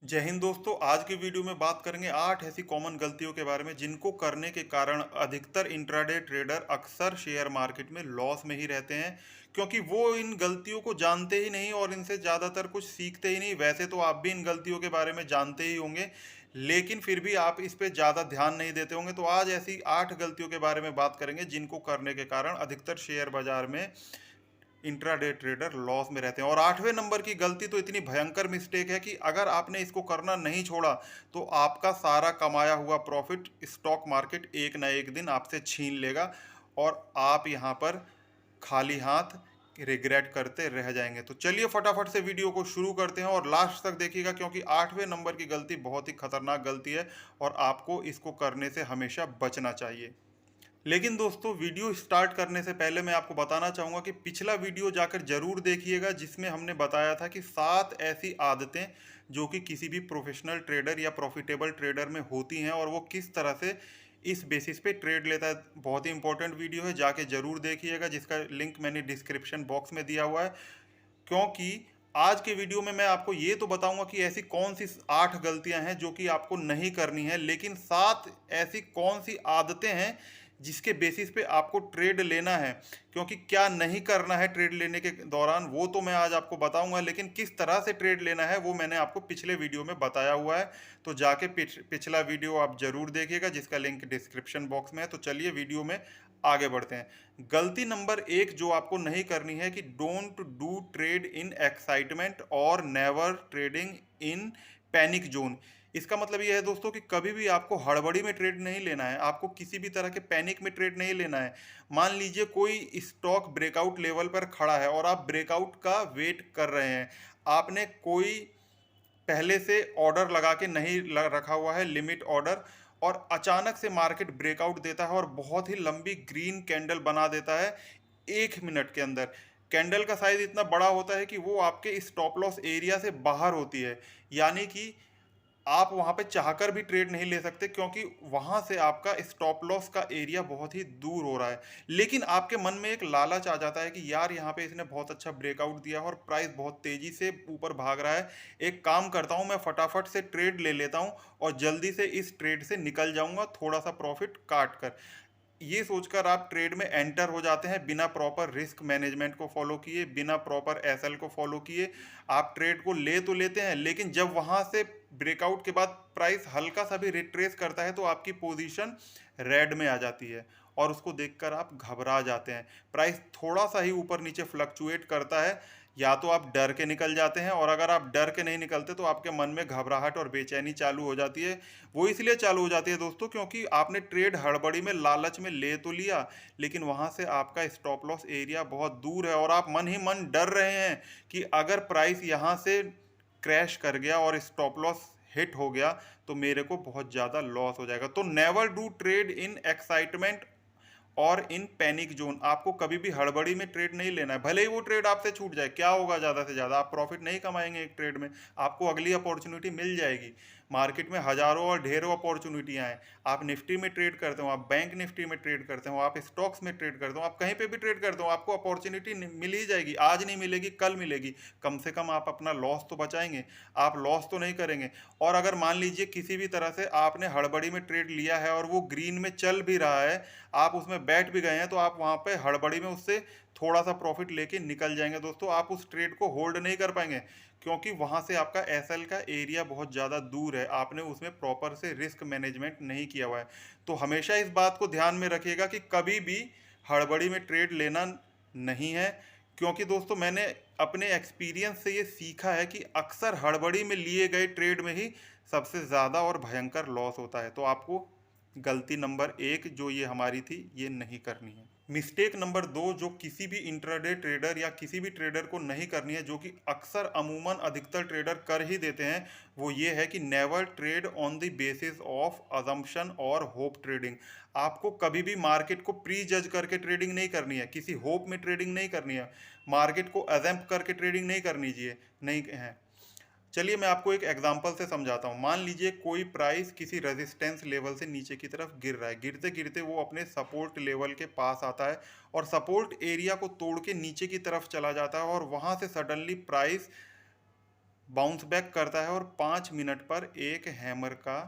जय हिंद दोस्तों। आज की वीडियो में बात करेंगे 8 ऐसी कॉमन गलतियों के बारे में जिनको करने के कारण अधिकतर इंट्राडे ट्रेडर अक्सर शेयर मार्केट में लॉस में ही रहते हैं, क्योंकि वो इन गलतियों को जानते ही नहीं और इनसे ज़्यादातर कुछ सीखते ही नहीं। वैसे तो आप भी इन गलतियों के बारे में जानते ही होंगे, लेकिन फिर भी आप इस पे ज़्यादा ध्यान नहीं देते होंगे। तो आज ऐसी 8 गलतियों के बारे में बात करेंगे जिनको करने के कारण अधिकतर शेयर बाजार में इंट्राडे ट्रेडर लॉस में रहते हैं। और 8वें नंबर की गलती तो इतनी भयंकर मिस्टेक है कि अगर आपने इसको करना नहीं छोड़ा तो आपका सारा कमाया हुआ प्रॉफिट स्टॉक मार्केट एक ना एक दिन आपसे छीन लेगा और आप यहाँ पर खाली हाथ रिग्रेट करते रह जाएंगे। तो चलिए फटाफट से वीडियो को शुरू करते हैं और लास्ट तक देखिएगा, क्योंकि 8वें नंबर की गलती बहुत ही खतरनाक गलती है और आपको इसको करने से हमेशा बचना चाहिए। लेकिन दोस्तों, वीडियो स्टार्ट करने से पहले मैं आपको बताना चाहूँगा कि पिछला वीडियो जाकर जरूर देखिएगा, जिसमें हमने बताया था कि 7 ऐसी आदतें जो कि किसी भी प्रोफेशनल ट्रेडर या प्रॉफिटेबल ट्रेडर में होती हैं और वो किस तरह से इस बेसिस पे ट्रेड लेता है। बहुत ही इंपॉर्टेंट वीडियो है, जाके जरूर देखिएगा, जिसका लिंक मैंने डिस्क्रिप्शन बॉक्स में दिया हुआ है। क्योंकि आज के वीडियो में मैं आपको ये तो बताऊंगा कि ऐसी कौन सी 8 गलतियां हैं जो कि आपको नहीं करनी है, लेकिन 7 ऐसी कौन सी आदतें हैं जिसके बेसिस पे आपको ट्रेड लेना है। क्योंकि क्या नहीं करना है ट्रेड लेने के दौरान वो तो मैं आज आपको बताऊंगा, लेकिन किस तरह से ट्रेड लेना है वो मैंने आपको पिछले वीडियो में बताया हुआ है। तो जाके पिछला वीडियो आप जरूर देखिएगा, जिसका लिंक डिस्क्रिप्शन बॉक्स में है। तो चलिए वीडियो में आगे बढ़ते हैं। गलती नंबर 1 जो आपको नहीं करनी है कि don't do trade in excitement और never trading in panic zone. इसका मतलब यह है दोस्तों कि कभी भी आपको हड़बड़ी में ट्रेड नहीं लेना है, आपको किसी भी तरह के पैनिक में ट्रेड नहीं लेना है। मान लीजिए कोई स्टॉक ब्रेकआउट लेवल पर खड़ा है और आप ब्रेकआउट का वेट कर रहे हैं। आपने कोई पहले से ऑर्डर लगा के नहीं रखा हुआ है, लिमिट ऑर्डर, और अचानक से मार्केट ब्रेकआउट देता है और बहुत ही लंबी ग्रीन कैंडल बना देता है 1 मिनट के अंदर। कैंडल का साइज इतना बड़ा होता है कि वो आपके स्टॉप लॉस एरिया से बाहर होती है, यानी कि आप वहां पे चाहकर भी ट्रेड नहीं ले सकते, क्योंकि वहां से आपका स्टॉप लॉस का एरिया बहुत ही दूर हो रहा है। लेकिन आपके मन में एक लालच आ जाता है कि यार यहाँ पे इसने बहुत अच्छा ब्रेकआउट दिया और प्राइस बहुत तेजी से ऊपर भाग रहा है, एक काम करता हूँ मैं फटाफट से ट्रेड ले लेता हूँ और जल्दी से इस ट्रेड से निकल जाऊंगा थोड़ा सा प्रॉफिट काट कर। ये सोचकर आप ट्रेड में एंटर हो जाते हैं बिना प्रॉपर रिस्क मैनेजमेंट को फॉलो किए, बिना प्रॉपर एसएल को फॉलो किए। आप ट्रेड को ले तो लेते हैं, लेकिन जब वहां से ब्रेकआउट के बाद प्राइस हल्का सा भी रिट्रेस करता है तो आपकी पोजीशन रेड में आ जाती है और उसको देखकर आप घबरा जाते हैं। प्राइस थोड़ा सा ही ऊपर नीचे फ्लक्चुएट करता है, या तो आप डर के निकल जाते हैं, और अगर आप डर के नहीं निकलते तो आपके मन में घबराहट और बेचैनी चालू हो जाती है। वो इसलिए चालू हो जाती है दोस्तों क्योंकि आपने ट्रेड हड़बड़ी में लालच में ले तो लिया, लेकिन वहां से आपका स्टॉप लॉस एरिया बहुत दूर है और आप मन ही मन डर रहे हैं कि अगर प्राइस यहां से क्रैश कर गया और स्टॉप लॉस हिट हो गया तो मेरे को बहुत ज़्यादा लॉस हो जाएगा। तो never do trade in excitement और इन पैनिक जोन। आपको कभी भी हड़बड़ी में ट्रेड नहीं लेना है, भले ही वो ट्रेड आपसे छूट जाए, क्या होगा, ज़्यादा से ज़्यादा आप प्रॉफिट नहीं कमाएंगे एक ट्रेड में, आपको अगली अपॉर्चुनिटी मिल जाएगी। मार्केट में हजारों और ढेरों अपॉर्चुनिटियां हैं। आप निफ्टी में ट्रेड करते हो, आप बैंक निफ्टी में ट्रेड करते हो, आप स्टॉक्स में ट्रेड करते हो, आप कहीं पे भी ट्रेड करते हो, आपको अपॉर्चुनिटी मिल ही जाएगी। आज नहीं मिलेगी कल मिलेगी, कम से कम आप अपना लॉस तो बचाएंगे, आप लॉस तो नहीं करेंगे। और अगर मान लीजिए किसी भी तरह से आपने हड़बड़ी में ट्रेड लिया है और वो ग्रीन में चल भी रहा है, आप उसमें बैठ भी गए हैं, तो आप वहां पे हड़बड़ी में उससे थोड़ा सा प्रॉफिट लेके निकल जाएंगे दोस्तों। आप उस ट्रेड को होल्ड नहीं कर पाएंगे, क्योंकि वहां से आपका एसएल का एरिया बहुत ज़्यादा दूर है, आपने उसमें प्रॉपर से रिस्क मैनेजमेंट नहीं किया हुआ है। तो हमेशा इस बात को ध्यान में रखिएगा कि कभी भी हड़बड़ी में ट्रेड लेना नहीं है। क्योंकि दोस्तों, मैंने अपने एक्सपीरियंस से ये सीखा है कि अक्सर हड़बड़ी में लिए गए ट्रेड में ही सबसे ज़्यादा और भयंकर लॉस होता है। तो आपको गलती नंबर 1 जो ये हमारी थी, ये नहीं करनी है। मिस्टेक नंबर 2 जो किसी भी इंट्राडे ट्रेडर या किसी भी ट्रेडर को नहीं करनी है, जो कि अक्सर अमूमन अधिकतर ट्रेडर कर ही देते हैं, वो ये है कि never trade on the basis of assumption और होप ट्रेडिंग। आपको कभी भी मार्केट को प्री जज करके ट्रेडिंग नहीं करनी है, किसी होप में ट्रेडिंग नहीं करनी है, मार्केट को एजेम्प्ट करके ट्रेडिंग नहीं करनी चाहिए, नहीं है। चलिए मैं आपको एक एग्जांपल से समझाता हूँ। मान लीजिए कोई प्राइस किसी रेजिस्टेंस लेवल से नीचे की तरफ गिर रहा है, गिरते गिरते वो अपने सपोर्ट लेवल के पास आता है और सपोर्ट एरिया को तोड़ के नीचे की तरफ चला जाता है और वहाँ से सडनली प्राइस बाउंस बैक करता है और 5 मिनट पर एक हैमर का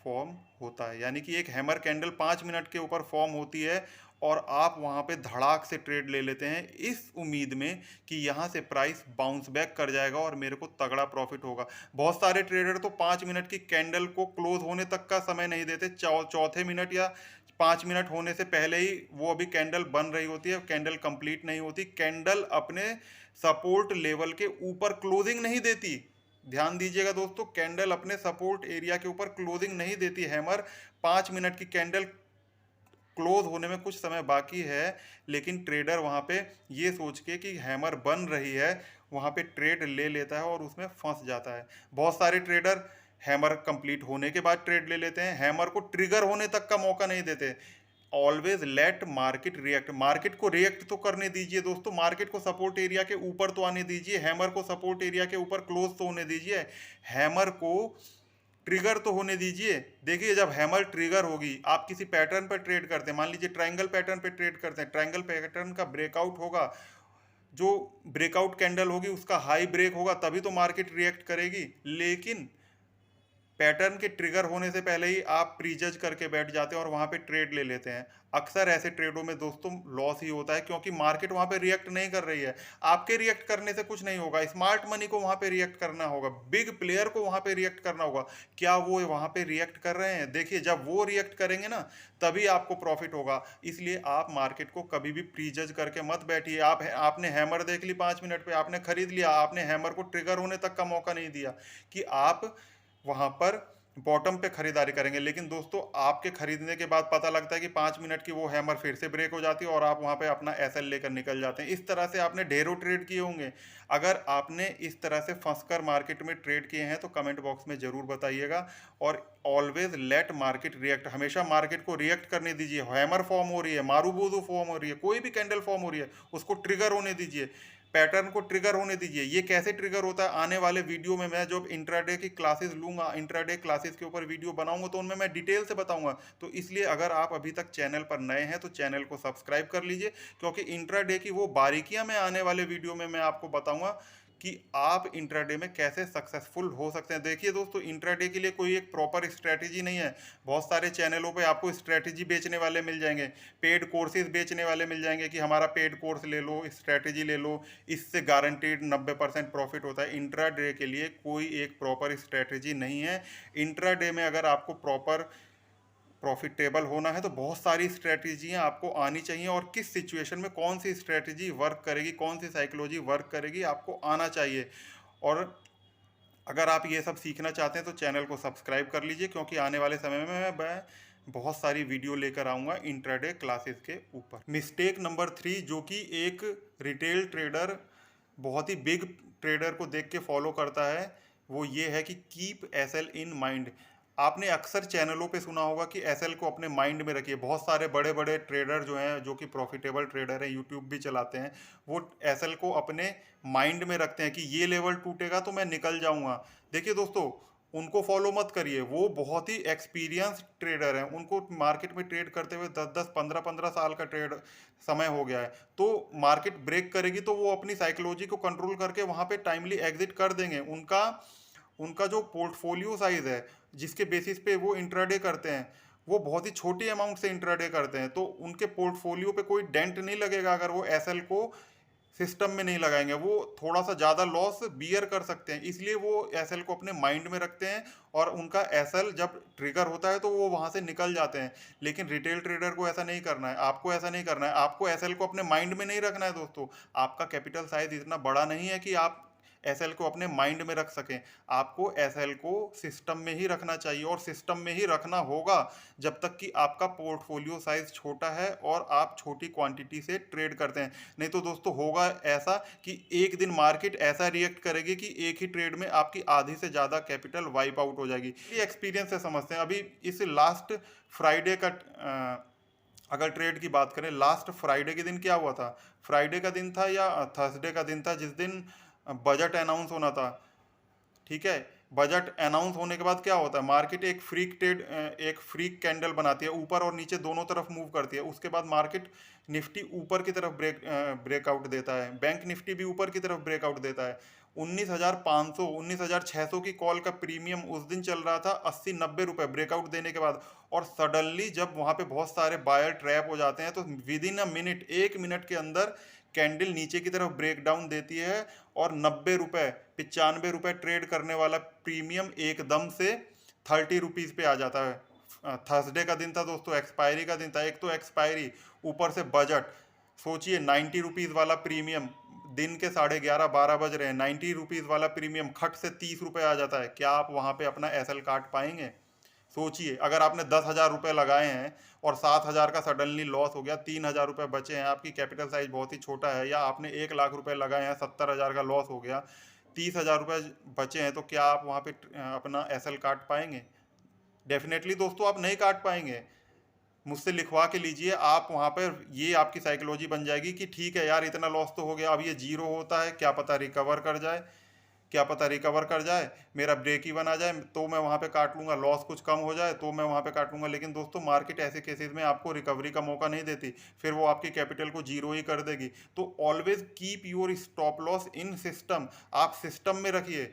फॉर्म होता है। यानी कि एक हैमर कैंडल 5 मिनट के ऊपर फॉर्म होती है और आप वहां पे धड़ाक से ट्रेड ले लेते हैं इस उम्मीद में कि यहां से प्राइस बाउंस बैक कर जाएगा और मेरे को तगड़ा प्रॉफिट होगा। बहुत सारे ट्रेडर तो 5 मिनट की कैंडल को क्लोज होने तक का समय नहीं देते, चौथे मिनट या 5 मिनट होने से पहले ही वो अभी कैंडल बन रही होती है, कैंडल कंप्लीट नहीं होती, कैंडल अपने सपोर्ट लेवल के ऊपर क्लोजिंग नहीं देती। ध्यान दीजिएगा दोस्तों, कैंडल अपने सपोर्ट एरिया के ऊपर क्लोजिंग नहीं देती। हैमर 5 मिनट की कैंडल क्लोज होने में कुछ समय बाकी है, लेकिन ट्रेडर वहां पे ये सोच के कि हैमर बन रही है वहां पे ट्रेड ले लेता है और उसमें फंस जाता है। बहुत सारे ट्रेडर हैमर कंप्लीट होने के बाद ट्रेड ले लेते हैं, हैमर को ट्रिगर होने तक का मौका नहीं देते। Always let market react, market को रिएक्ट तो करने दीजिए दोस्तों, मार्केट को सपोर्ट एरिया के ऊपर तो आने दीजिए, हैमर को सपोर्ट एरिया के ऊपर क्लोज तो होने दीजिए, हैमर को ट्रिगर तो होने दीजिए। देखिए जब हैमर ट्रिगर होगी, आप किसी पैटर्न पर ट्रेड करते हैं, मान लीजिए ट्रायंगल पैटर्न पे ट्रेड करते हैं, ट्रायंगल पैटर्न का ब्रेकआउट होगा, जो ब्रेकआउट कैंडल होगी उसका हाई ब्रेक होगा, तभी तो मार्केट रिएक्ट करेगी। लेकिन पैटर्न के ट्रिगर होने से पहले ही आप प्रीजज करके बैठ जाते हैं और वहां पे ट्रेड ले लेते हैं। अक्सर ऐसे ट्रेडों में दोस्तों लॉस ही होता है, क्योंकि मार्केट वहां पे रिएक्ट नहीं कर रही है। आपके रिएक्ट करने से कुछ नहीं होगा, स्मार्ट मनी को वहां पे रिएक्ट करना होगा, बिग प्लेयर को वहां पे रिएक्ट करना होगा। क्या वो वहां पे रिएक्ट कर रहे हैं? देखिए जब वो रिएक्ट करेंगे ना, तभी आपको प्रॉफिट होगा। इसलिए आप मार्केट को कभी भी प्रीजज करके मत बैठिए। आपने हैमर देख ली 5 मिनट पे, आपने खरीद लिया, आपने हैमर को ट्रिगर होने तक का मौका नहीं दिया कि आप वहां पर बॉटम पे खरीदारी करेंगे। लेकिन दोस्तों आपके खरीदने के बाद पता लगता है कि 5 मिनट की वो हैमर फिर से ब्रेक हो जाती है और आप वहां पे अपना एसएल लेकर निकल जाते हैं। इस तरह से आपने ढेरों ट्रेड किए होंगे। अगर आपने इस तरह से फंसकर मार्केट में ट्रेड किए हैं तो कमेंट बॉक्स में जरूर बताइएगा। और ऑलवेज लेट मार्केट रिएक्ट, हमेशा मार्केट को रिएक्ट करने दीजिए। हैमर फॉर्म हो रही है, मारूबूदू फॉर्म हो रही है, कोई भी कैंडल फॉर्म हो रही है, उसको ट्रिगर होने दीजिए, पैटर्न को ट्रिगर होने दीजिए। ये कैसे ट्रिगर होता है आने वाले वीडियो में मैं जब इंट्राडे की क्लासेस लूंगा, इंट्राडे क्लासेस के ऊपर वीडियो बनाऊंगा तो उनमें मैं डिटेल से बताऊंगा। तो इसलिए अगर आप अभी तक चैनल पर नए हैं तो चैनल को सब्सक्राइब कर लीजिए, क्योंकि इंट्राडे की वो बारीकियां मैं आने वाले वीडियो में मैं आपको बताऊंगा कि आप इंट्राडे में कैसे सक्सेसफुल हो सकते हैं। देखिए दोस्तों, इंट्राडे के लिए कोई एक प्रॉपर स्ट्रैटेजी नहीं है। बहुत सारे चैनलों पे आपको स्ट्रैटेजी बेचने वाले मिल जाएंगे, पेड कोर्सेज बेचने वाले मिल जाएंगे कि हमारा पेड कोर्स ले लो, स्ट्रैटेजी ले लो, इससे गारंटीड 90% प्रॉफिट होता है। इंट्राडे के लिए कोई एक प्रॉपर स्ट्रैटेजी नहीं है। इंट्राडे में अगर आपको प्रॉपर प्रॉफिटेबल होना है तो बहुत सारी स्ट्रेटजियां आपको आनी चाहिए, और किस सिचुएशन में कौन सी स्ट्रेटजी वर्क करेगी, कौन सी साइकोलॉजी वर्क करेगी, आपको आना चाहिए। और अगर आप ये सब सीखना चाहते हैं तो चैनल को सब्सक्राइब कर लीजिए, क्योंकि आने वाले समय में मैं बहुत सारी वीडियो लेकर आऊँगा इंट्राडे क्लासेस के ऊपर। मिस्टेक नंबर 3 जो कि एक रिटेल ट्रेडर बहुत ही बिग ट्रेडर को देख के फॉलो करता है, वो ये है कि कीप एसएल इन माइंड। आपने अक्सर चैनलों पे सुना होगा कि एसएल को अपने माइंड में रखिए। बहुत सारे बड़े बड़े ट्रेडर जो हैं, जो कि प्रॉफिटेबल ट्रेडर हैं, यूट्यूब भी चलाते हैं, वो एसएल को अपने माइंड में रखते हैं कि ये लेवल टूटेगा तो मैं निकल जाऊंगा। देखिए दोस्तों, उनको फॉलो मत करिए, वो बहुत ही एक्सपीरियंस ट्रेडर हैं, उनको मार्केट में ट्रेड करते हुए 10-10 15-15 साल का ट्रेड समय हो गया है। तो मार्केट ब्रेक करेगी तो वो अपनी साइकोलॉजी को कंट्रोल करके वहां पे टाइमली एग्जिट कर देंगे। उनका उनका जो पोर्टफोलियो साइज है, जिसके बेसिस पे वो इंट्राडे करते हैं, वो बहुत ही छोटी अमाउंट से इंट्राडे करते हैं, तो उनके पोर्टफोलियो पे कोई डेंट नहीं लगेगा अगर वो एसएल को सिस्टम में नहीं लगाएंगे। वो थोड़ा सा ज़्यादा लॉस बियर कर सकते हैं, इसलिए वो एसएल को अपने माइंड में रखते हैं, और उनका एसएल जब ट्रिगर होता है तो वो वहाँ से निकल जाते हैं। लेकिन रिटेल ट्रेडर को ऐसा नहीं करना है, आपको ऐसा नहीं करना है, आपको एसएल को अपने माइंड में नहीं रखना है दोस्तों। आपका कैपिटल साइज इतना बड़ा नहीं है कि आप एसएल को अपने माइंड में रख सकें। आपको एसएल को सिस्टम में ही रखना चाहिए, और सिस्टम में ही रखना होगा जब तक कि आपका पोर्टफोलियो साइज छोटा है और आप छोटी क्वांटिटी से ट्रेड करते हैं। नहीं तो दोस्तों होगा ऐसा कि एक दिन मार्केट ऐसा रिएक्ट करेगी कि एक ही ट्रेड में आपकी आधी से ज़्यादा कैपिटल वाइप आउट हो जाएगी। ये एक्सपीरियंस से समझते हैं। अभी इस लास्ट फ्राइडे का अगर ट्रेड की बात करें, लास्ट फ्राइडे के दिन क्या हुआ था? फ्राइडे का दिन था या थर्सडे का दिन था, जिस दिन बजट अनाउंस होना था। ठीक है, बजट अनाउंस होने के बाद क्या होता है, मार्केट एक फ्रीक कैंडल बनाती है, ऊपर और नीचे दोनों तरफ मूव करती है। उसके बाद मार्केट निफ्टी ऊपर की तरफ ब्रेकआउट देता है, बैंक निफ्टी भी ऊपर की तरफ ब्रेकआउट देता है। 19,500 19,600 की कॉल का प्रीमियम उस दिन चल रहा था 80-90 रुपए ब्रेकआउट देने के बाद। और सडनली जब वहां पे बहुत सारे बायर ट्रैप हो जाते हैं तो with in a minute, 1 minute के अंदर कैंडल नीचे की तरफ ब्रेक डाउन देती है और 90 रुपए 95 रुपए ट्रेड करने वाला प्रीमियम एकदम से 30 रुपीज पे आ जाता है। थर्सडे का दिन था दोस्तों, एक्सपायरी का दिन था। एक तो एक्सपायरी, ऊपर से बजट। सोचिए 90 रुपीज वाला प्रीमियम, दिन के 11:30-12 बज रहे हैं, 90 रुपीज वाला प्रीमियम खट से 30 रुपए आ जाता है। क्या आप वहां पे अपना एसएल काट पाएंगे? सोचिए, अगर आपने 10,000 रुपए लगाए हैं और 7,000 का सडनली लॉस हो गया, 3,000 रुपए बचे हैं, आपकी कैपिटल साइज बहुत ही छोटा है, या आपने 1 लाख रुपए लगाए हैं, 70,000 का लॉस हो गया, 30,000 रुपए बचे हैं, तो क्या आप वहां पे अपना एसएल काट पाएंगे? डेफिनेटली दोस्तों आप नहीं काट पाएंगे। मुझसे लिखवा के लीजिए, आप वहां पर ये आपकी साइकोलॉजी बन जाएगी कि ठीक है यार, इतना लॉस तो हो गया, अब ये जीरो होता है, क्या पता रिकवर कर जाए, क्या पता रिकवर कर जाए, मेरा ब्रेक इवन आ जाए तो मैं वहां पे काट लूंगा, लॉस कुछ कम हो जाए तो मैं वहां पे काट लूंगा। लेकिन दोस्तों मार्केट ऐसे केसेस में आपको रिकवरी का मौका नहीं देती, फिर वो आपकी कैपिटल को जीरो ही कर देगी। तो always keep your stop loss in system. आप सिस्टम में रखिए,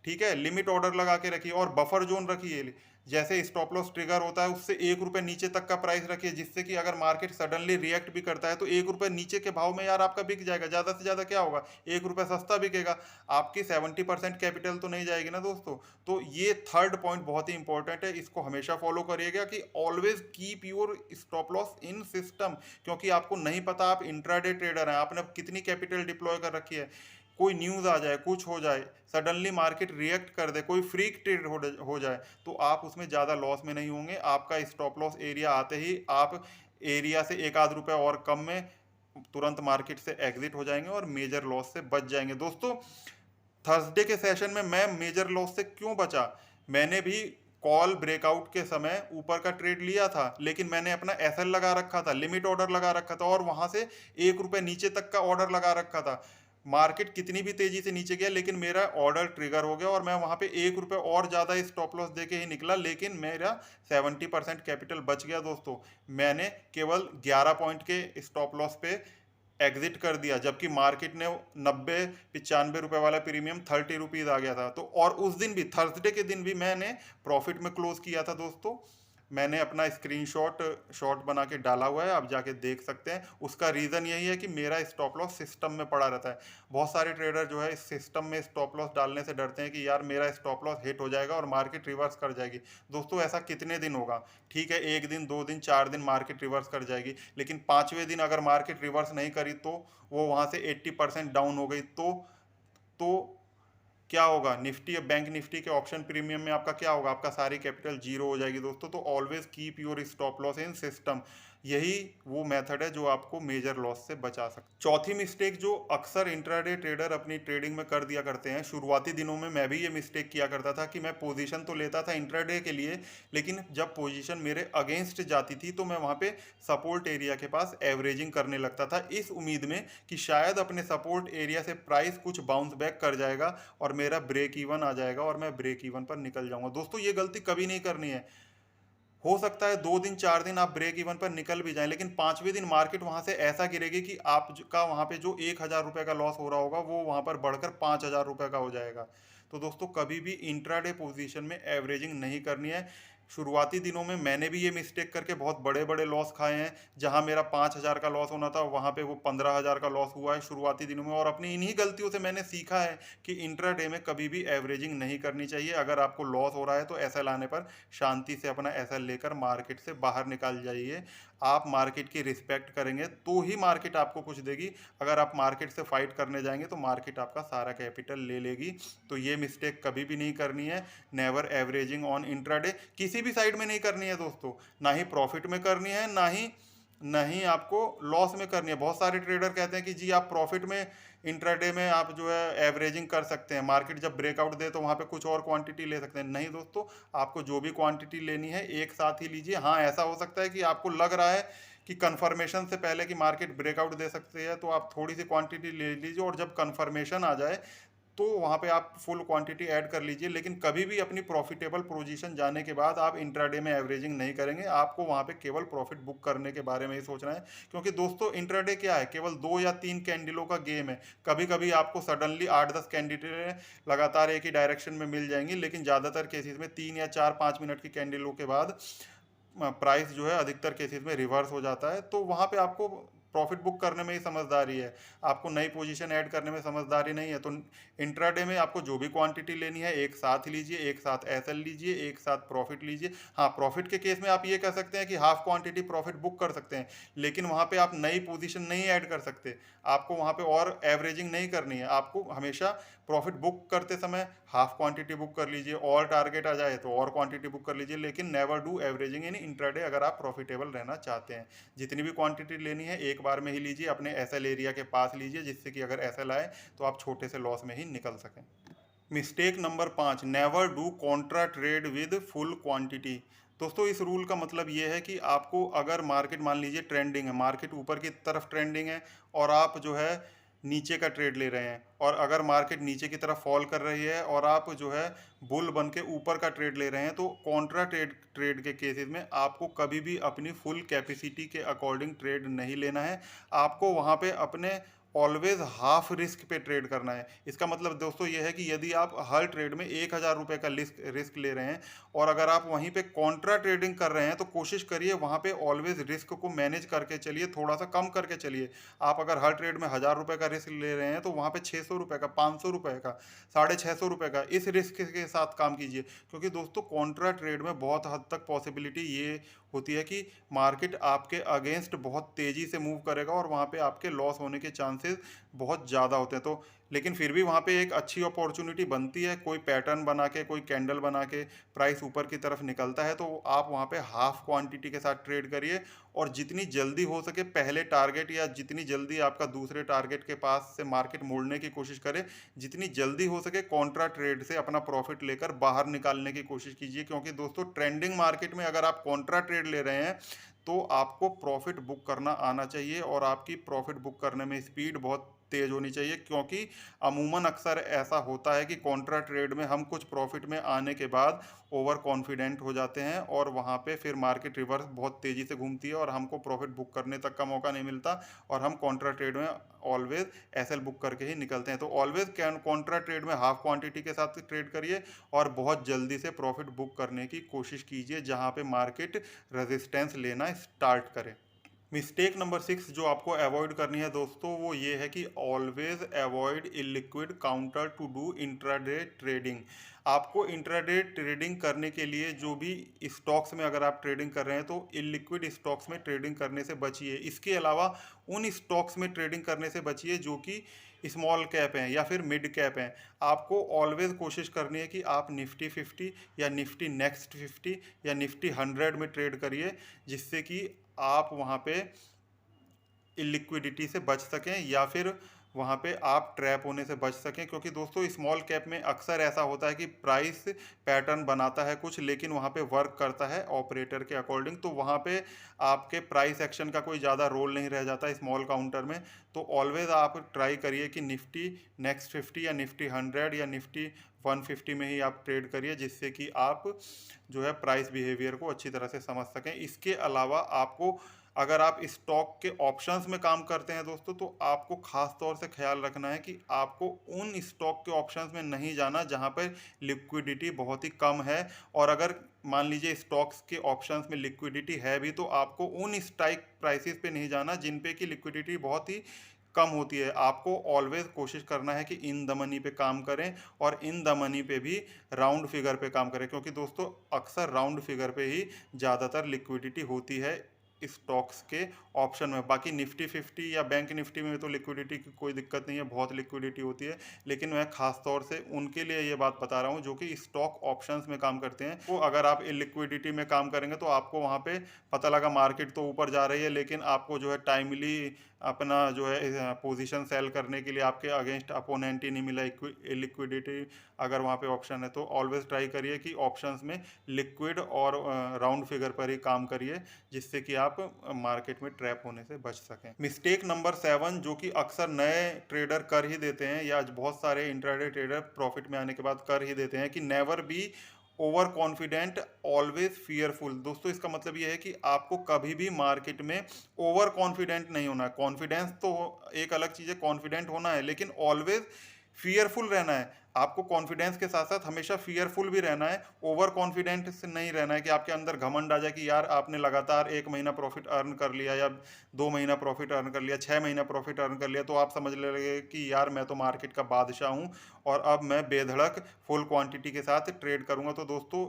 ठीक है, लिमिट ऑर्डर लगा के रखिए और बफर जोन रखिए। जैसे स्टॉप लॉस ट्रिगर होता है उससे 1 रुपए नीचे तक का प्राइस रखिए, जिससे कि अगर मार्केट सडनली रिएक्ट भी करता है तो 1 रुपए नीचे के भाव में यार आपका बिक जाएगा। ज़्यादा से ज़्यादा क्या होगा, 1 रुपए सस्ता बिकेगा, आपकी 70% कैपिटल तो नहीं जाएगी ना दोस्तों। तो ये थर्ड पॉइंट बहुत ही इंपॉर्टेंट है, इसको हमेशा फॉलो करिएगा कि always keep your stop loss in system. क्योंकि आपको नहीं पता आप इंट्राडे ट्रेडर हैं, आपने कितनी कैपिटल डिप्लॉय कर रखी है, कोई न्यूज़ आ जाए, कुछ हो जाए, सडनली मार्केट रिएक्ट कर दे, कोई फ्रीक ट्रेड हो जाए, तो आप उसमें ज़्यादा लॉस में नहीं होंगे। आपका स्टॉप लॉस एरिया आते ही आप एरिया से 1 आध रुपये और कम में तुरंत मार्केट से एग्जिट हो जाएंगे और मेजर लॉस से बच जाएंगे। दोस्तों थर्सडे के सेशन में मैं मेजर लॉस से क्यों बचा? मैंने भी कॉल ब्रेकआउट के समय ऊपर का ट्रेड लिया था, लेकिन मैंने अपना एसएल लगा रखा था, लिमिट ऑर्डर लगा रखा था और वहां से 1 रुपए नीचे तक का ऑर्डर लगा रखा था। मार्केट कितनी भी तेजी से नीचे गया लेकिन मेरा ऑर्डर ट्रिगर हो गया और मैं वहां पे 1 रुपए और ज्यादा स्टॉप लॉस देके ही निकला, लेकिन मेरा 70% कैपिटल बच गया दोस्तों। मैंने केवल 11 पॉइंट के स्टॉप लॉस पे एग्जिट कर दिया, जबकि मार्केट ने 90-95 रुपए वाला प्रीमियम 30 रुपीज आ गया था। तो और उस दिन भी, थर्सडे के दिन भी मैंने प्रॉफिट में क्लोज किया था दोस्तों। मैंने अपना स्क्रीनशॉट शॉट बना के डाला हुआ है, आप जाके देख सकते हैं। उसका रीज़न यही है कि मेरा स्टॉप लॉस सिस्टम में पड़ा रहता है। बहुत सारे ट्रेडर जो है इस सिस्टम में स्टॉप लॉस डालने से डरते हैं कि यार मेरा स्टॉप लॉस हिट हो जाएगा और मार्केट रिवर्स कर जाएगी। दोस्तों ऐसा कितने दिन होगा? ठीक है, 1 दिन 2 दिन 4 दिन मार्केट रिवर्स कर जाएगी, लेकिन 5वें दिन अगर मार्केट रिवर्स नहीं करी तो वो वहाँ से 80% डाउन हो गई तो क्या होगा? निफ्टी, बैंक निफ्टी के ऑप्शन प्रीमियम में आपका क्या होगा? आपका सारी कैपिटल जीरो हो जाएगी दोस्तों। तो always keep your stop loss in system. यही वो मेथड है जो आपको मेजर लॉस से बचा सकता है। चौथी मिस्टेक जो अक्सर इंट्राडे ट्रेडर अपनी ट्रेडिंग में कर दिया करते हैं, शुरुआती दिनों में मैं भी ये मिस्टेक किया करता था कि मैं पोजीशन तो लेता था इंट्राडे के लिए, लेकिन जब पोजीशन मेरे अगेंस्ट जाती थी तो मैं वहाँ पे सपोर्ट एरिया के पास एवरेजिंग करने लगता था, इस उम्मीद में कि शायद अपने सपोर्ट एरिया से प्राइस कुछ बाउंस बैक कर जाएगा और मेरा ब्रेक इवन आ जाएगा और मैं ब्रेक इवन पर निकल जाऊंगा। दोस्तों ये गलती कभी नहीं करनी है। हो सकता है 2 दिन 4 दिन आप ब्रेक इवन पर निकल भी जाएं, लेकिन 5वें दिन मार्केट वहां से ऐसा गिरेगी कि आपका वहां पे जो 1,000 रुपए का लॉस हो रहा होगा वो वहां पर बढ़कर 5,000 रुपए का हो जाएगा। तो दोस्तों कभी भी इंट्राडे पोजीशन में एवरेजिंग नहीं करनी है। शुरुआती दिनों में मैंने भी ये मिस्टेक करके बहुत बड़े बड़े लॉस खाए हैं। जहां मेरा 5,000 का लॉस होना था वहां पे वो 15,000 का लॉस हुआ है शुरुआती दिनों में। और अपनी इन्हीं गलतियों से मैंने सीखा है कि इंट्राडे में कभी भी एवरेजिंग नहीं करनी चाहिए। अगर आपको लॉस हो रहा है तो एसएल आने पर शांति से अपना एसएल लेकर मार्केट से बाहर निकाल जाइए। आप मार्केट की रिस्पेक्ट करेंगे तो ही मार्केट आपको कुछ देगी। अगर आप मार्केट से फाइट करने जाएंगे तो मार्केट आपका सारा कैपिटल ले लेगी। तो ये मिस्टेक कभी भी नहीं करनी है। नेवर एवरेजिंग ऑन इंट्राडे, किसी भी साइड में नहीं करनी है दोस्तों। ना ही प्रॉफिट में करनी है, ना ही आपको लॉस में करनी है। बहुत सारे ट्रेडर कहते हैं कि जी आप प्रॉफिट में, इंट्राडे में आप जो है एवरेजिंग कर सकते हैं, मार्केट जब ब्रेकआउट दे तो वहाँ पे कुछ और क्वांटिटी ले सकते हैं। नहीं दोस्तों, आपको जो भी क्वांटिटी लेनी है एक साथ ही लीजिए। हाँ ऐसा हो सकता है कि आपको लग रहा है कि कन्फर्मेशन से पहले कि मार्केट ब्रेकआउट दे सकते हैं तो आप थोड़ी सी क्वांटिटी ले लीजिए, और जब कन्फर्मेशन आ जाए तो वहाँ पे आप फुल क्वांटिटी ऐड कर लीजिए, लेकिन कभी भी अपनी प्रॉफिटेबल पोजीशन जाने के बाद आप इंट्राडे में एवरेजिंग नहीं करेंगे। आपको वहाँ पे केवल प्रॉफिट बुक करने के बारे में ही सोचना है, क्योंकि दोस्तों इंट्राडे क्या है, केवल 2 या 3 कैंडलों का गेम है। कभी कभी आपको सडनली 8-10 कैंडिडेट लगातार एक ही डायरेक्शन में मिल जाएंगी, लेकिन ज़्यादातर केसेस में 3 या 4-5 मिनट की कैंडलों के बाद प्राइस जो है अधिकतर केसेस में रिवर्स हो जाता है। तो वहाँ पे आपको प्रॉफिट बुक करने में ही समझदारी है, आपको नई पोजीशन ऐड करने में समझदारी नहीं है। तो इंट्राडे में आपको जो भी क्वांटिटी लेनी है एक साथ लीजिए, एक साथ एसएल लीजिए, एक साथ प्रॉफिट लीजिए। हाँ, प्रॉफिट के केस में आप ये कह सकते हैं कि हाफ क्वांटिटी प्रॉफिट बुक कर सकते हैं, लेकिन वहाँ पे आप नई पोजीशन नहीं ऐड कर सकते। आपको वहाँ पे और एवरेजिंग नहीं करनी है, आपको हमेशा प्रॉफिट बुक करते समय हाफ क्वांटिटी बुक कर लीजिए, और टारगेट आ जाए तो और क्वांटिटी बुक कर लीजिए, लेकिन never do averaging in intraday अगर आप प्रॉफिटेबल रहना चाहते हैं। जितनी भी क्वांटिटी लेनी है एक बार में ही लीजिए, अपने एसएल एरिया के पास लीजिए, जिससे कि अगर एसएल आए तो आप छोटे से लॉस में ही निकल सकें। Mistake number 5, never do Contra trade with full quantity. दोस्तों इस रूल का मतलब ये है कि आपको अगर मार्केट मान लीजिए ट्रेंडिंग है, मार्केट ऊपर की तरफ ट्रेंडिंग है और आप जो है नीचे का ट्रेड ले रहे हैं, और अगर मार्केट नीचे की तरफ फॉल कर रही है और आप जो है बुल बन के ऊपर का ट्रेड ले रहे हैं, तो कॉन्ट्रा ट्रेड ट्रेड के केसेस में आपको कभी भी अपनी फुल कैपेसिटी के अकॉर्डिंग ट्रेड नहीं लेना है। आपको वहाँ पे अपने ऑलवेज हाफ रिस्क पे ट्रेड करना है। इसका मतलब दोस्तों ये है कि यदि आप हर ट्रेड में 1,000 रुपये का रिस्क ले रहे हैं और अगर आप वहीं पे कॉन्ट्रा ट्रेडिंग कर रहे हैं, तो कोशिश करिए वहाँ पे ऑलवेज रिस्क को मैनेज करके चलिए, थोड़ा सा कम करके चलिए। आप अगर हर ट्रेड में 1,000 रुपये का रिस्क ले रहे हैं, तो वहाँ पे 600 रुपये का, 500 रुपये का, 650 रुपये का इस रिस्क के साथ काम कीजिए। क्योंकि दोस्तों कॉन्ट्रा ट्रेड में बहुत हद तक पॉसिबिलिटी ये होती है कि मार्केट आपके अगेंस्ट बहुत तेज़ी से मूव करेगा और वहाँ पे आपके लॉस होने के चांसेस बहुत ज़्यादा होते हैं। तो लेकिन फिर भी वहाँ पे एक अच्छी अपॉर्चुनिटी बनती है, कोई पैटर्न बना के, कोई कैंडल बना के प्राइस ऊपर की तरफ निकलता है, तो आप वहाँ पे हाफ क्वांटिटी के साथ ट्रेड करिए, और जितनी जल्दी हो सके पहले टारगेट, या जितनी जल्दी आपका दूसरे टारगेट के पास से मार्केट मोड़ने की कोशिश करे, जितनी जल्दी हो सके कॉन्ट्रा ट्रेड से अपना प्रॉफिट लेकर बाहर निकालने की कोशिश कीजिए। क्योंकि दोस्तों ट्रेंडिंग मार्केट में अगर आप कॉन्ट्रा ट्रेड ले रहे हैं, तो आपको प्रॉफिट बुक करना आना चाहिए, और आपकी प्रॉफिट बुक करने में स्पीड बहुत तेज होनी चाहिए। क्योंकि अमूमन अक्सर ऐसा होता है कि कॉन्ट्रा ट्रेड में हम कुछ प्रॉफिट में आने के बाद ओवर कॉन्फिडेंट हो जाते हैं, और वहाँ पे फिर मार्केट रिवर्स बहुत तेज़ी से घूमती है और हमको प्रॉफिट बुक करने तक का मौका नहीं मिलता, और हम कॉन्ट्रा ट्रेड में ऑलवेज एसएल बुक करके ही निकलते हैं। तो ऑलवेज कॉन्ट्रा ट्रेड में हाफ क्वांटिटी के साथ ट्रेड करिए, और बहुत जल्दी से प्रॉफिट बुक करने की कोशिश कीजिए जहाँ पे मार्केट रेजिस्टेंस लेना स्टार्ट करे। मिस्टेक नंबर 6 जो आपको अवॉइड करनी है दोस्तों, वो ये है कि always avoid illiquid counter to do intraday trading. आपको इंट्राडे ट्रेडिंग करने के लिए जो भी स्टॉक्स में अगर आप ट्रेडिंग कर रहे हैं, तो इलिक्विड स्टॉक्स में ट्रेडिंग करने से बचिए। इसके अलावा उन स्टॉक्स में ट्रेडिंग करने से बचिए जो कि स्मॉल कैप हैं या फिर मिड कैप हैं। आपको ऑलवेज कोशिश करनी है कि आप निफ्टी 50 या निफ्टी नेक्स्ट 50 या निफ्टी 100 में ट्रेड करिए, जिससे कि आप वहाँ पे इलिक्विडिटी से बच सकें, या फिर वहाँ पे आप ट्रैप होने से बच सकें। क्योंकि दोस्तों स्मॉल कैप में अक्सर ऐसा होता है कि प्राइस पैटर्न बनाता है कुछ, लेकिन वहाँ पे वर्क करता है ऑपरेटर के अकॉर्डिंग, तो वहाँ पे आपके प्राइस एक्शन का कोई ज़्यादा रोल नहीं रह जाता स्मॉल काउंटर में। तो ऑलवेज आप ट्राई करिए कि निफ्टी नेक्स्ट 50 या निफ्टी 100 या निफ्टी 150 में ही आप ट्रेड करिए, जिससे कि आप जो है प्राइस बिहेवियर को अच्छी तरह से समझ सकें। इसके अलावा आपको, अगर आप स्टॉक के ऑप्शंस में काम करते हैं दोस्तों, तो आपको खास तौर से ख्याल रखना है कि आपको उन स्टॉक के ऑप्शंस में नहीं जाना जहां पर लिक्विडिटी बहुत ही कम है। और अगर मान लीजिए स्टॉक्स के ऑप्शंस में लिक्विडिटी है भी, तो आपको उन स्ट्राइक प्राइसेस पे नहीं जाना जिन पे की लिक्विडिटी बहुत ही कम होती है। आपको ऑलवेज कोशिश करना है कि इन द मनी पे काम करें, और इन द मनी पे भी राउंड फिगर पे काम करें, क्योंकि दोस्तों अक्सर राउंड फिगर पे ही ज़्यादातर लिक्विडिटी होती है स्टॉक्स के ऑप्शन में। बाकी निफ्टी 50 या बैंक निफ्टी में तो लिक्विडिटी की कोई दिक्कत नहीं है, बहुत लिक्विडिटी होती है, लेकिन मैं खास तौर से उनके लिए ये बात बता रहा हूँ जो कि स्टॉक ऑप्शंस में काम करते हैं। तो अगर आप इलिक्विडिटी में काम करेंगे, तो आपको वहाँ पे पता लगा मार्केट तो ऊपर जा रही है, लेकिन आपको जो है टाइमली अपना जो है पोजीशन सेल करने के लिए आपके अगेंस्ट अपोनेंट ही नहीं मिला लिक्विडिटी अगर वहाँ पे ऑप्शन है, तो ऑलवेज ट्राई करिए कि ऑप्शंस में लिक्विड और राउंड फिगर पर ही काम करिए, जिससे कि आप आप मार्केट में ट्रैप होने से बच सकें। मिस्टेक नंबर 7 जो कि अक्सर नए ट्रेडर कर ही देते हैं या बहुत सारे इंट्राडे ट्रेडर प्रॉफिट में आने के बाद कर ही देते हैं कि never be over confident always fearful. दोस्तों इसका मतलब यह है कि आपको कभी भी मार्केट में ओवर कॉन्फिडेंट नहीं होना है। कॉन्फिडेंस तो एक अलग चीज़ है, कॉन्फिडेंट होना है, लेकिन ऑलवेज फियरफुल रहना है। आपको कॉन्फिडेंस के साथ साथ हमेशा फियरफुल भी रहना है। ओवर कॉन्फिडेंट से नहीं रहना है कि आपके अंदर घमंड आ जाए कि यार आपने लगातार 1 महीना प्रॉफिट अर्न कर लिया या 2 महीना प्रॉफिट अर्न कर लिया, 6 महीना प्रॉफिट अर्न कर लिया, तो आप समझ लगे कि यार मैं तो मार्केट का बादशाह हूँ और अब मैं बेधड़क फुल क्वांटिटी के साथ ट्रेड करूंगा। तो दोस्तों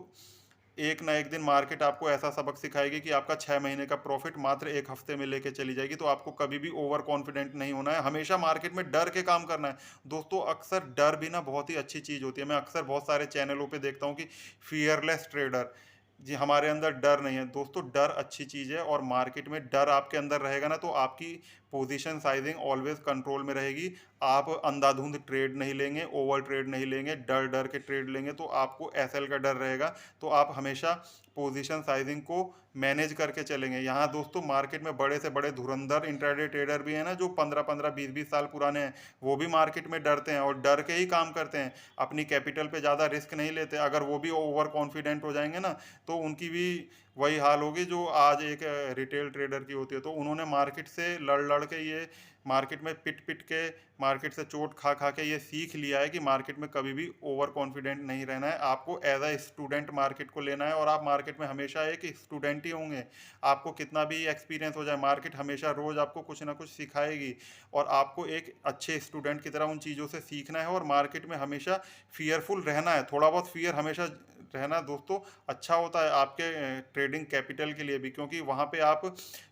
एक ना एक दिन मार्केट आपको ऐसा सबक सिखाएगी कि आपका 6 महीने का प्रॉफिट मात्र 1 हफ्ते में लेके चली जाएगी। तो आपको कभी भी ओवर कॉन्फिडेंट नहीं होना है, हमेशा मार्केट में डर के काम करना है। दोस्तों अक्सर डर भी ना बहुत ही अच्छी चीज़ होती है। मैं अक्सर बहुत सारे चैनलों पे देखता हूँ कि फियरलेस ट्रेडर, जी हमारे अंदर डर नहीं है। दोस्तों डर अच्छी चीज़ है और मार्केट में डर आपके अंदर रहेगा ना तो आपकी पोजीशन साइजिंग ऑलवेज कंट्रोल में रहेगी। आप अंधाधुंध ट्रेड नहीं लेंगे, ओवर ट्रेड नहीं लेंगे, डर डर के ट्रेड लेंगे तो आपको एसएल का डर रहेगा। तो आप हमेशा पोजीशन साइजिंग को मैनेज करके चलेंगे। यहाँ दोस्तों मार्केट में बड़े से बड़े धुरंधर इंट्राडे ट्रेडर भी हैं ना, जो 15-15 20-20 साल पुराने हैं। वो भी मार्केट में डरते हैं और डर के ही काम करते हैं, अपनी कैपिटल पे ज़्यादा रिस्क नहीं लेते। अगर वो भी ओवर कॉन्फिडेंट हो जाएंगे ना तो उनकी भी वही हाल होगी जो आज एक रिटेल ट्रेडर की होती है। तो उन्होंने मार्केट से लड़ लड़ के ये मार्केट में पिट पिट के, मार्केट से चोट खा खा के ये सीख लिया है कि मार्केट में कभी भी ओवर कॉन्फिडेंट नहीं रहना है। आपको एज अ स्टूडेंट मार्केट को लेना है और आप मार्केट में हमेशा एक स्टूडेंट ही होंगे। आपको कितना भी एक्सपीरियंस हो जाए, मार्केट हमेशा रोज आपको कुछ ना कुछ सिखाएगी और आपको एक अच्छे स्टूडेंट की तरह उन चीज़ों से सीखना है और मार्केट में हमेशा फियरफुल रहना है। थोड़ा बहुत फियर हमेशा रहना दोस्तों अच्छा होता है आपके ट्रेडिंग कैपिटल के लिए भी, क्योंकि वहाँ पे आप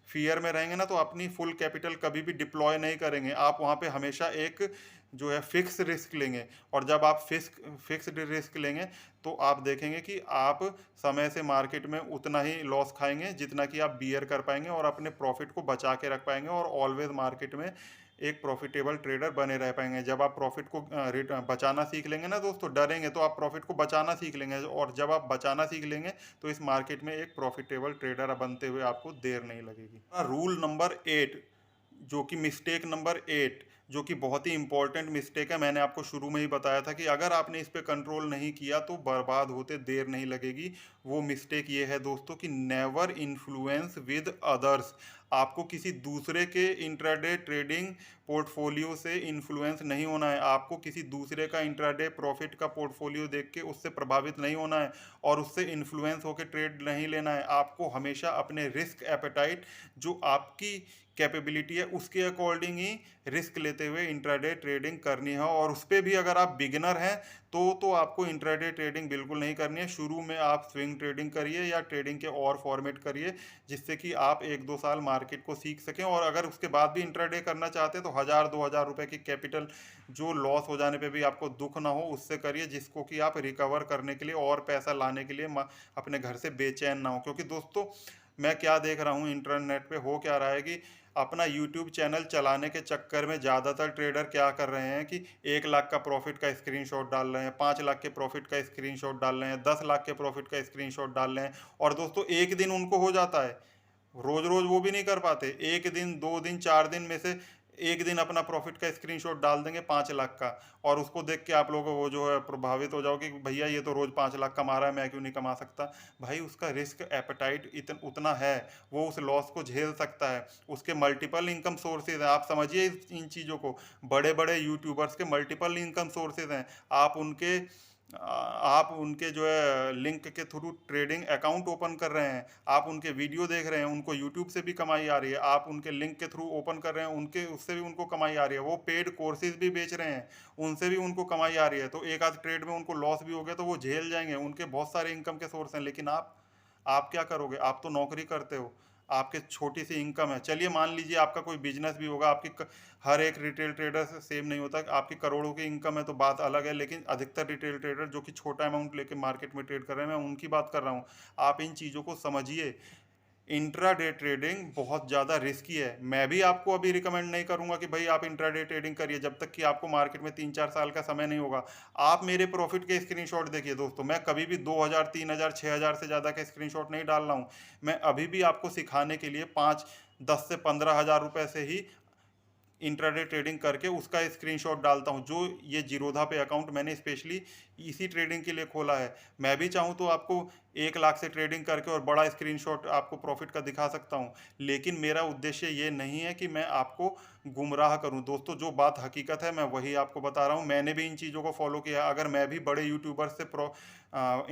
फियर में रहेंगे ना तो अपनी फुल कैपिटल कभी भी डिप्लॉय नहीं करेंगे। आप वहाँ पे हमेशा एक जो है फिक्स रिस्क लेंगे और जब आप फिक्स्ड रिस्क लेंगे तो आप देखेंगे कि आप समय से मार्केट में उतना ही लॉस खाएंगे जितना कि आप बियर कर पाएंगे और अपने प्रॉफिट को बचा के रख पाएंगे और ऑलवेज मार्केट में एक प्रॉफिटेबल ट्रेडर बने रह पाएंगे। जब आप प्रॉफिट को बचाना सीख लेंगे ना दोस्तों, डरेंगे तो आप प्रॉफिट को बचाना सीख लेंगे और जब आप बचाना सीख लेंगे तो इस मार्केट में एक प्रॉफिटेबल ट्रेडर बनते हुए आपको देर नहीं लगेगी। रूल नंबर 8 जो कि मिस्टेक नंबर 8 जो कि बहुत ही इंपॉर्टेंट मिस्टेक है, मैंने आपको शुरू में ही बताया था कि अगर आपने इस पे कंट्रोल नहीं किया तो बर्बाद होते देर नहीं लगेगी। वो मिस्टेक ये है दोस्तों कि नेवर इन्फ्लुएंस विद अदर्स। आपको किसी दूसरे के इंट्राडे ट्रेडिंग पोर्टफोलियो से इन्फ्लुएंस नहीं होना है। आपको किसी दूसरे का इंट्राडे प्रॉफिट का पोर्टफोलियो देख के उससे प्रभावित नहीं होना है और उससे इन्फ्लुएंस होकर ट्रेड नहीं लेना है। आपको हमेशा अपने रिस्क एपेटाइट जो आपकी कैपेबिलिटी है उसके अकॉर्डिंग ही रिस्क लेते हुए इंट्राडे ट्रेडिंग करनी है। और उस पर भी अगर आप बिगिनर हैं तो आपको इंट्राडे ट्रेडिंग बिल्कुल नहीं करनी है। शुरू में आप स्विंग ट्रेडिंग करिए या ट्रेडिंग के और फॉर्मेट करिए जिससे कि आप 1-2 साल मार्केट को सीख सकें। और अगर उसके बाद भी इंट्राडे करना चाहते हैं तो 1000-2000 रुपए की कैपिटल जो लॉस हो जाने पे भी आपको दुख ना हो उससे करिए, जिसको कि आप रिकवर करने के लिए और पैसा लाने के लिए अपने घर से बेचैन ना हो। क्योंकि दोस्तों मैं क्या देख रहा हूँ इंटरनेट पे हो क्या रहा है कि अपना यूट्यूब चैनल चलाने के चक्कर में ज़्यादातर ट्रेडर क्या कर रहे हैं कि 1 लाख का प्रॉफिट का स्क्रीनशॉट डाल रहे हैं, 5 लाख के प्रॉफिट का स्क्रीनशॉट डाल रहे हैं, 10 लाख के प्रॉफिट का स्क्रीनशॉट डाल रहे हैं। और दोस्तों एक दिन उनको हो जाता है, रोज रोज वो भी नहीं कर पाते। एक दिन, 2 दिन, 4 दिन में से एक दिन अपना प्रॉफिट का स्क्रीनशॉट डाल देंगे 5 लाख का और उसको देख के आप लोग वो जो है प्रभावित हो जाओगे कि भैया ये तो रोज 5 लाख कमा रहा है, मैं क्यों नहीं कमा सकता। भाई उसका रिस्क एपेटाइट उतना है, वो उस लॉस को झेल सकता है। उसके मल्टीपल इनकम सोर्सेज हैं, आप समझिए इन चीज़ों को। बड़े बड़े यूट्यूबर्स के मल्टीपल इनकम सोर्सेज हैं। आप उनके जो है लिंक के थ्रू ट्रेडिंग अकाउंट ओपन कर रहे हैं, आप उनके वीडियो देख रहे हैं, उनको यूट्यूब से भी कमाई आ रही है। आप उनके लिंक के थ्रू ओपन कर रहे हैं, उनके उससे भी उनको कमाई आ रही है। वो पेड कोर्सेज भी बेच रहे हैं, उनसे भी उनको कमाई आ रही है। तो एक आध ट्रेड में उनको लॉस भी हो गया तो वो झेल जाएंगे, उनके बहुत सारे इनकम के सोर्स हैं। लेकिन आप क्या करोगे? आप तो नौकरी करते हो, आपके छोटी सी इनकम है। चलिए मान लीजिए आपका कोई बिजनेस भी होगा, हर एक रिटेल ट्रेडर से सेम नहीं होता। आपकी करोड़ों की इनकम है तो बात अलग है, लेकिन अधिकतर रिटेल ट्रेडर जो कि छोटा अमाउंट लेके मार्केट में ट्रेड कर रहे हैं, मैं उनकी बात कर रहा हूँ। आप इन चीज़ों को समझिए। इंट्राडे ट्रेडिंग बहुत ज़्यादा रिस्की है। मैं भी आपको अभी रिकमेंड नहीं करूंगा कि भाई आप इंट्राडे ट्रेडिंग करिए जब तक कि आपको मार्केट में 3-4 साल का समय नहीं होगा। आप मेरे प्रॉफिट के स्क्रीनशॉट देखिए दोस्तों, मैं कभी भी 2,000, 3,000, 6,000 से ज़्यादा के स्क्रीनशॉट नहीं डाल रहा हूँ। मैं अभी भी आपको सिखाने के लिए 5, 10 से 15 हज़ार रुपए से ही इंट्राडे ट्रेडिंग करके उसका स्क्रीनशॉट डालता हूं। जो ये जीरोधा पे अकाउंट मैंने स्पेशली इसी ट्रेडिंग के लिए खोला है। मैं भी चाहूं तो आपको 1 लाख से ट्रेडिंग करके और बड़ा स्क्रीनशॉट आपको प्रॉफिट का दिखा सकता हूं, लेकिन मेरा उद्देश्य ये नहीं है कि मैं आपको गुमराह करूं दोस्तों। जो बात हकीकत है मैं वही आपको बता रहा हूं। मैंने भी इन चीज़ों को फॉलो किया। अगर मैं भी बड़े यूट्यूबर से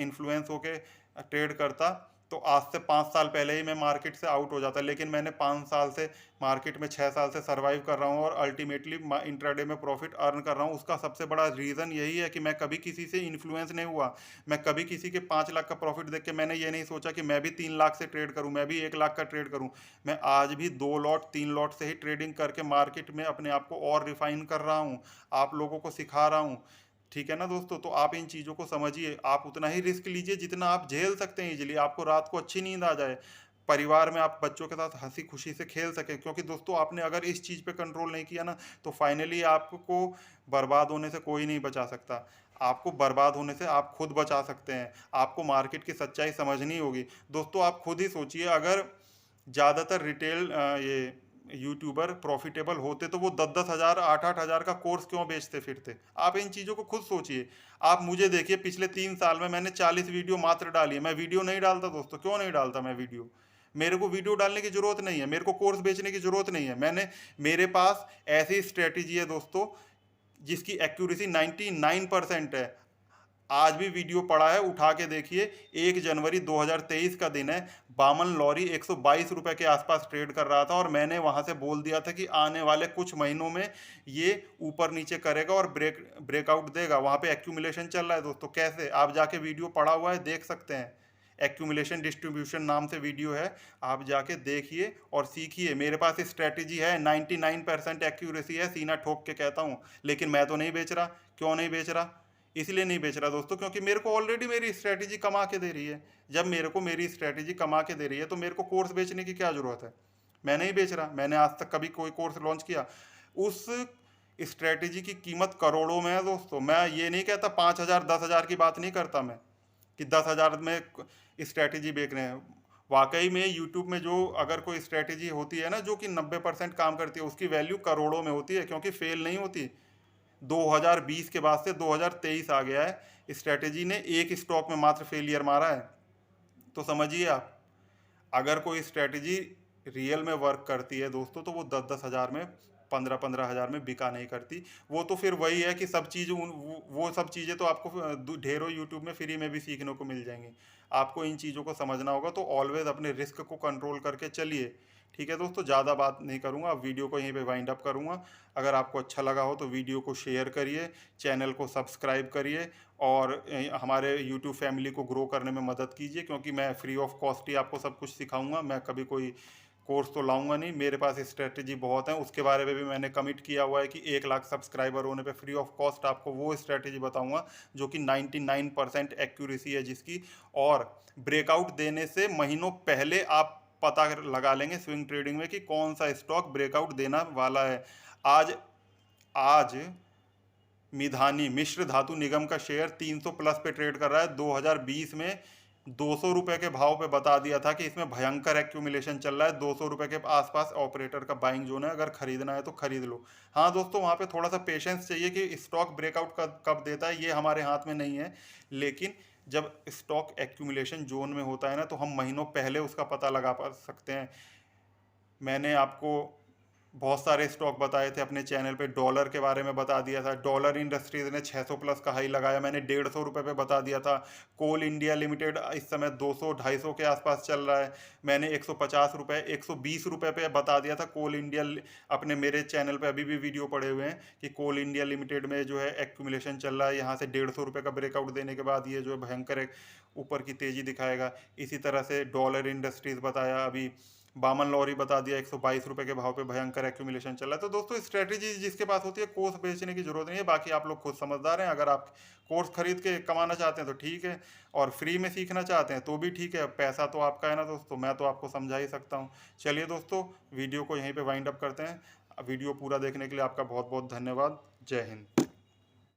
इन्फ्लुएंस होके ट्रेड करता तो आज से 5 साल पहले ही मैं मार्केट से आउट हो जाता, लेकिन मैंने 5 साल से मार्केट में 6 साल से सर्वाइव कर रहा हूँ और अल्टीमेटली इंट्राडे में प्रॉफिट अर्न कर रहा हूँ। उसका सबसे बड़ा रीज़न यही है कि मैं कभी किसी से इन्फ्लुएंस नहीं हुआ। मैं कभी किसी के 5 लाख का प्रॉफिट देख के मैंने ये नहीं सोचा कि मैं भी 3 लाख से ट्रेड करूँ, मैं भी 1 लाख का ट्रेड करूँ। मैं आज भी 2 लॉट 3 लॉट से ही ट्रेडिंग करके मार्केट में अपने आप को और रिफाइन कर रहा हूँ, आप लोगों को सिखा रहा हूँ। ठीक है ना दोस्तों, तो आप इन चीज़ों को समझिए। आप उतना ही रिस्क लीजिए जितना आप झेल सकते हैं इजीली, आपको रात को अच्छी नींद आ जाए, परिवार में आप बच्चों के साथ हंसी खुशी से खेल सके। क्योंकि दोस्तों आपने अगर इस चीज़ पे कंट्रोल नहीं किया ना तो फाइनली आपको बर्बाद होने से कोई नहीं बचा सकता। आपको बर्बाद होने से आप खुद बचा सकते हैं। आपको मार्केट की सच्चाई समझनी होगी दोस्तों। आप खुद ही सोचिए, अगर ज़्यादातर रिटेल ये यूट्यूबर प्रॉफिटेबल होते तो वो 10-10 हज़ार 8-8 हज़ार का कोर्स क्यों बेचते फिरते। आप इन चीज़ों को खुद सोचिए। आप मुझे देखिए, पिछले 3 साल में मैंने 40 वीडियो मात्र डाली है। मैं वीडियो नहीं डालता दोस्तों। क्यों नहीं डालता मैं वीडियो? मेरे को वीडियो डालने की जरूरत नहीं है, मेरे को कोर्स बेचने की जरूरत नहीं है। मेरे पास ऐसी स्ट्रेटेजी है दोस्तों जिसकी एक्यूरेसी 99% है। आज भी वीडियो पड़ा है, उठा के देखिए। 1 जनवरी 2023 का दिन है। बामन लॉरी 122 रुपए के आसपास ट्रेड कर रहा था और मैंने वहां से बोल दिया था कि आने वाले कुछ महीनों में ये ऊपर नीचे करेगा और ब्रेकआउट देगा। वहां पे एक्यूमुलेशन चल रहा है दोस्तों। कैसे? आप जाके वीडियो पड़ा हुआ है, देख सकते हैं। एक्यूमुलेशन डिस्ट्रीब्यूशन नाम से वीडियो है, आप जाके देखिए और सीखिए। मेरे पास स्ट्रेटेजी है, 99% एक्यूरेसी है, सीना ठोक के कहता हूँ। लेकिन मैं तो नहीं बेच रहा। क्यों नहीं बेच रहा? इसलिए नहीं बेच रहा दोस्तों क्योंकि मेरे को ऑलरेडी मेरी स्ट्रेटेजी कमा के दे रही है। जब मेरे को मेरी स्ट्रेटेजी कमा के दे रही है तो मेरे को कोर्स बेचने की क्या जरूरत है? मैं नहीं बेच रहा। मैंने आज तक कभी कोई कोर्स लॉन्च किया? उस स्ट्रेटेजी की कीमत करोड़ों में है दोस्तों। मैं ये नहीं कहता 5,000 10,000 की बात नहीं करता मैं कि 10,000 में स्ट्रेटेजी बेच रहे हैं। वाकई में यूट्यूब में जो अगर कोई स्ट्रेटेजी होती है ना जो कि 90% काम करती है, उसकी वैल्यू करोड़ों में होती है, क्योंकि फेल नहीं होती। 2020 के बाद से 2023 आ गया है, स्ट्रेटेजी ने एक स्टॉक में मात्र फेलियर मारा है। तो समझिए आप, अगर कोई स्ट्रेटेजी रियल में वर्क करती है दोस्तों तो वो 10-10 हज़ार में, 15-15 हज़ार में बिका नहीं करती। वो तो फिर वही है कि सब चीज़ वो सब चीज़ें तो आपको ढेरों यूट्यूब में फ्री में भी सीखने को मिल जाएंगी। आपको इन चीज़ों को समझना होगा। तो ऑलवेज अपने रिस्क को कंट्रोल करके चलिए। ठीक है दोस्तों, ज़्यादा बात नहीं करूँगा, अब वीडियो को यहीं पे वाइंड अप करूँगा। अगर आपको अच्छा लगा हो तो वीडियो को शेयर करिए, चैनल को सब्सक्राइब करिए और हमारे यूट्यूब फैमिली को ग्रो करने में मदद कीजिए। क्योंकि मैं फ्री ऑफ कॉस्ट ही आपको सब कुछ सिखाऊंगा। मैं कभी कोई कोर्स तो लाऊंगा नहीं। मेरे पास स्ट्रेटेजी बहुत है, उसके बारे में भी मैंने कमिट किया हुआ है कि 1 लाख सब्सक्राइबर होने पे फ्री ऑफ कॉस्ट आपको वो स्ट्रेटेजी बताऊंगा जो कि 99% एक्यूरेसी है जिसकी। और ब्रेकआउट देने से महीनों पहले आप पता लगा लेंगे स्विंग ट्रेडिंग में कि कौन सा स्टॉक ब्रेकआउट देना वाला है। आज आज मिधानी मिश्र धातु निगम का शेयर 300 प्लस पे ट्रेड कर रहा है। 2020 में 200 रुपए के भाव पे बता दिया था कि इसमें भयंकर एक्यूमुलेशन चल रहा है। 200 रुपए के आसपास ऑपरेटर का बाइंग जोन है, अगर खरीदना है तो खरीद लो। हाँ दोस्तों, वहाँ पे थोड़ा सा पेशेंस चाहिए कि स्टॉक ब्रेकआउट कब देता है, ये हमारे हाथ में नहीं है। लेकिन जब स्टॉक एक्यूमुलेशन जोन में होता है ना तो हम महीनों पहले उसका पता लगा पा सकते हैं। मैंने आपको बहुत सारे स्टॉक बताए थे अपने चैनल पे। डॉलर के बारे में बता दिया था, डॉलर इंडस्ट्रीज ने 600 प्लस का हाई लगाया, मैंने 150 रुपये पे बता दिया था। कोल इंडिया लिमिटेड इस समय 200-250 के आसपास चल रहा है, मैंने 150 रुपये 120 रुपये पे बता दिया था कोल इंडिया। अपने मेरे चैनल पे अभी भी वीडियो पड़े हुए हैं कि कोल इंडिया लिमिटेड में जो है एक्यूमुलेशन चल रहा है, यहाँ से 150 रुपये का ब्रेकआउट देने के बाद ये जो है भयंकर ऊपर की तेज़ी दिखाएगा। इसी तरह से डॉलर इंडस्ट्रीज बताया अभी, बामन लॉरी बता दिया 122 रुपए के भाव पे भयंकर एक्यूमुलेशन चल रहा है। तो दोस्तों स्ट्रेटेजी जिसके पास होती है, कोर्स बेचने की जरूरत नहीं है। बाकी आप लोग खुद समझदार हैं। अगर आप कोर्स खरीद के कमाना चाहते हैं तो ठीक है, और फ्री में सीखना चाहते हैं तो भी ठीक है। पैसा तो आपका है ना दोस्तों, मैं तो आपको समझा ही सकता हूँ। चलिए दोस्तों, वीडियो को यहीं पे वाइंड अप करते हैं। वीडियो पूरा देखने के लिए आपका बहुत बहुत धन्यवाद। जय हिंद।